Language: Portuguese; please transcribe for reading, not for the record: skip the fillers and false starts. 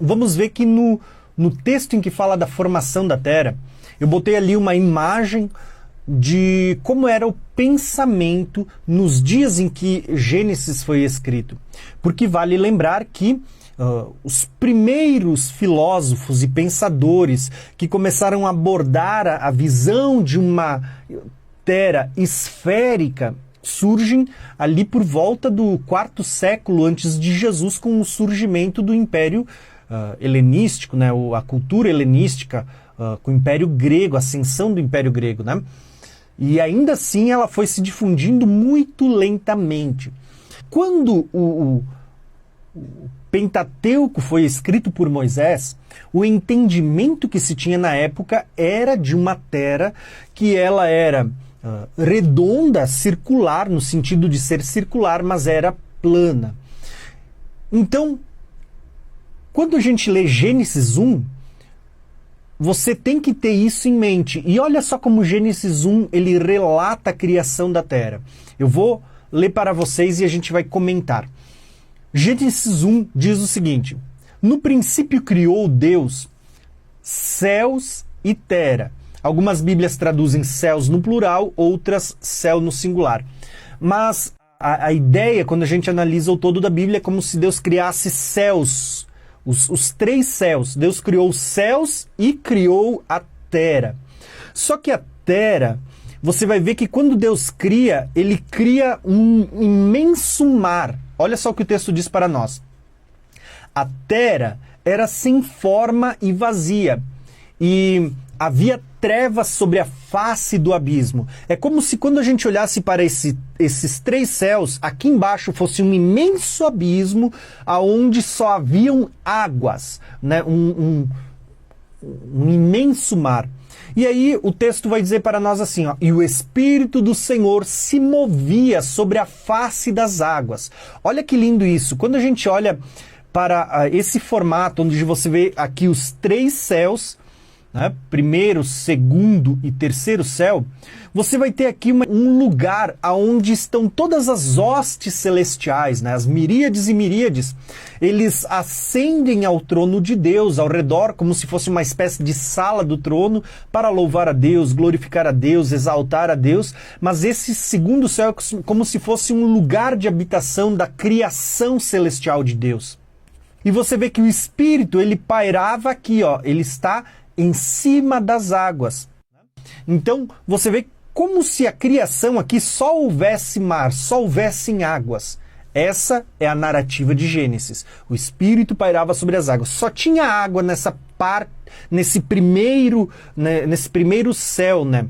vamos ver que no texto em que fala da formação da Terra, eu botei ali uma imagem de como era o pensamento nos dias em que Gênesis foi escrito. Porque vale lembrar que os primeiros filósofos e pensadores que começaram a abordar a visão de uma Terra esférica surgem ali por volta do quarto século antes de Jesus, com o surgimento do Império helenístico, né? A cultura helenística, com o Império Grego, a ascensão do Império Grego, né? E ainda assim ela foi se difundindo muito lentamente. Quando o Pentateuco foi escrito por Moisés, o entendimento que se tinha na época era de uma terra que ela era redonda, circular, no sentido de ser circular, mas era plana. Então, quando a gente lê Gênesis 1, você tem que ter isso em mente. E olha só como Gênesis 1 ele relata a criação da Terra. Eu vou ler para vocês e a gente vai comentar. Gênesis 1 diz o seguinte: no princípio criou Deus céus e terra. Algumas Bíblias traduzem céus no plural, outras céu no singular. Mas a ideia, quando a gente analisa o todo da Bíblia, é como se Deus criasse céus, os três céus. Deus criou os céus e criou a terra. Só que a terra, você vai ver que quando Deus cria, ele cria um imenso mar. Olha só o que o texto diz para nós. A terra era sem forma e vazia, e havia trevas sobre a face do abismo. É como se quando a gente olhasse para esses três céus, aqui embaixo fosse um imenso abismo aonde só haviam águas, né? Um imenso mar. E aí o texto vai dizer para nós assim, ó, e o Espírito do Senhor se movia sobre a face das águas. Olha que lindo isso. Quando a gente olha para esse formato, onde você vê aqui os três céus, né, primeiro, segundo e terceiro céu, você vai ter aqui um lugar onde estão todas as hostes celestiais, né, as miríades e miríades. Eles ascendem ao trono de Deus, ao redor, como se fosse uma espécie de sala do trono, para louvar a Deus, glorificar a Deus, exaltar a Deus. Mas esse segundo céu é como se fosse um lugar de habitação da criação celestial de Deus. E você vê que o Espírito, ele pairava aqui, ó, ele está em cima das águas. Então, você vê como se a criação aqui só houvesse mar, só houvessem águas. Essa é a narrativa de Gênesis. O Espírito pairava sobre as águas. Só tinha água nessa parte, nesse primeiro céu, né?